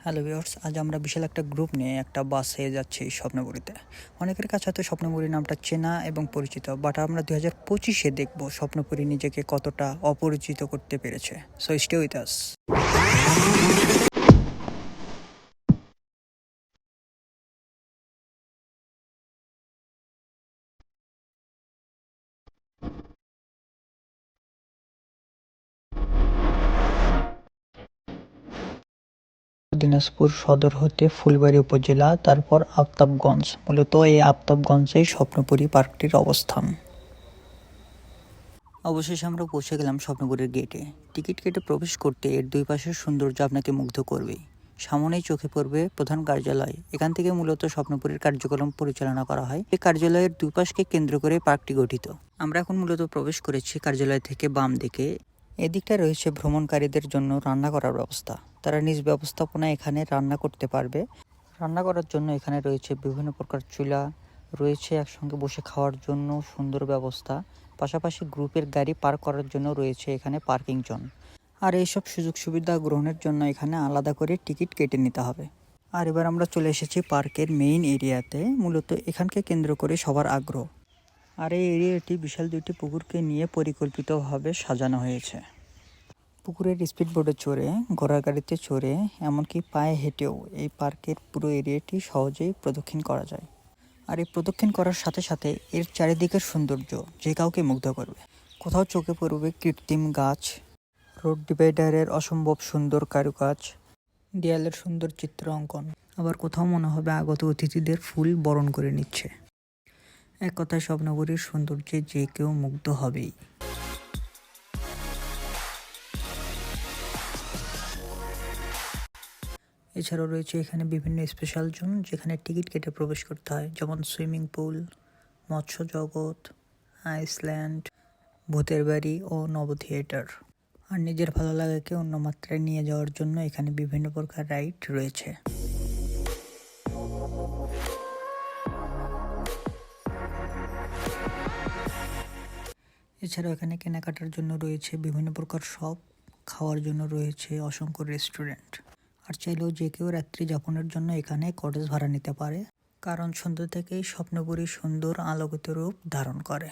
Hello viewers, আজ আমরা বিশাল একটা গ্রুপ নিয়ে একটা বাসে যাচ্ছি স্বপ্নপুরীতে। অনেকের কাছে হয়তো স্বপ্নপুরী নামটা চেনা এবং পরিচিত, বাট আমরা 2025-এ দেখব স্বপ্নপুরী নিজেকে কতটা অপরিচিত করতে পেরেছে। So stay with us. Dinajpur সদর হতে ফুলবাড়ী উপজেলা, তারপর আফতাবগঞ্জ। মূলত এই আফতাবগঞ্জেই স্বপ্নপুরী পার্কটির অবস্থান। অবশেষে আমরা পৌঁছে গেলাম স্বপ্নপুরীর গেটে। টিকিট কেটে প্রবেশ করতে এর দুই পাশের সৌন্দর্য আপনাকে মুগ্ধ করবেই। সামনেই চোখে পড়বে প্রধান কার্যালয়। এখান থেকে মূলত স্বপ্নপুরীর কার্যক্রম পরিচালনা করা হয়। এই কার্যালয়ের দুই পাশকে কেন্দ্র করে পার্কটি গঠিত। আমরা এখন মূলত প্রবেশ করেছি কার্যালয় থেকে বাম দিকে। এদিকটা রয়েছে ভ্রমণকারীদের জন্য রান্না করার ব্যবস্থা। তারা নিজ ব্যবস্থাপনায় এখানে রান্না করতে পারবে। রান্না করার জন্য এখানে রয়েছে বিভিন্ন প্রকার চুলা, রয়েছে একসঙ্গে বসে খাওয়ার জন্য সুন্দর ব্যবস্থা। পাশাপাশি গ্রুপের গাড়ি পার্ক করার জন্য রয়েছে এখানে পার্কিং জোন। আর এইসব সুযোগ সুবিধা গ্রহণের জন্য এখানে আলাদা করে টিকিট কেটে নিতে হবে। আর এবার আমরা চলে এসেছি পার্কের মেইন এরিয়াতে। মূলত এখানকে কেন্দ্র করে সবার আগ্রহ। আর এই এরিয়াটি বিশাল দুইটি পুকুরকে নিয়ে পরিকল্পিতভাবে সাজানো হয়েছে। পুকুরের স্পিডবোটে চড়ে, ঘোড়ার গাড়িতে চড়ে, এমনকি পায়ে হেঁটেও এই পার্কের পুরো এরিয়াটি সহজেই প্রদক্ষিণ করা যায়। আর এই প্রদক্ষিণ করার সাথে সাথে এর চারিদিকের সৌন্দর্য যে কাউকে মুগ্ধ করবে। কোথাও চোখে পড়বে কৃত্রিম গাছ, রোড ডিভাইডারের অসম্ভব সুন্দর কারুকাজ, দেয়ালের সুন্দর চিত্র অঙ্কন। আবার কোথাও মনে হবে আগত অতিথিদের ফুল বরণ করে নিচ্ছে। এক কথায় স্বপ্নপুরীর সৌন্দর্যে যে কেউ মুগ্ধ হবেই। এছাড়াও রয়েছে এখানে বিভিন্ন স্পেশাল জোন, যেখানে টিকিট কেটে প্রবেশ করতে হয়, যেমন সুইমিং পুল, মৎস্য জগৎ, আইসল্যান্ড, ভূতের বাড়ি ও নব থিয়েটার। আর নিজের ভালো লাগাকে অন্য মাত্রায় নিয়ে যাওয়ার জন্য এখানে বিভিন্ন প্রকার রাইড রয়েছে। এছাড়াও এখানে কেনাকাটার জন্য রয়েছে বিভিন্ন প্রকার শপ, খাওয়ার জন্য রয়েছে অসংখ্য রেস্টুরেন্ট। আর চাইলেও যে কেউ রাত্রি যাপনের জন্য এখানে কটেজ ভাড়া নিতে পারে, কারণ সন্ধ্যা থেকেই স্বপ্নপুরী সুন্দর আলোকিত রূপ ধারণ করে।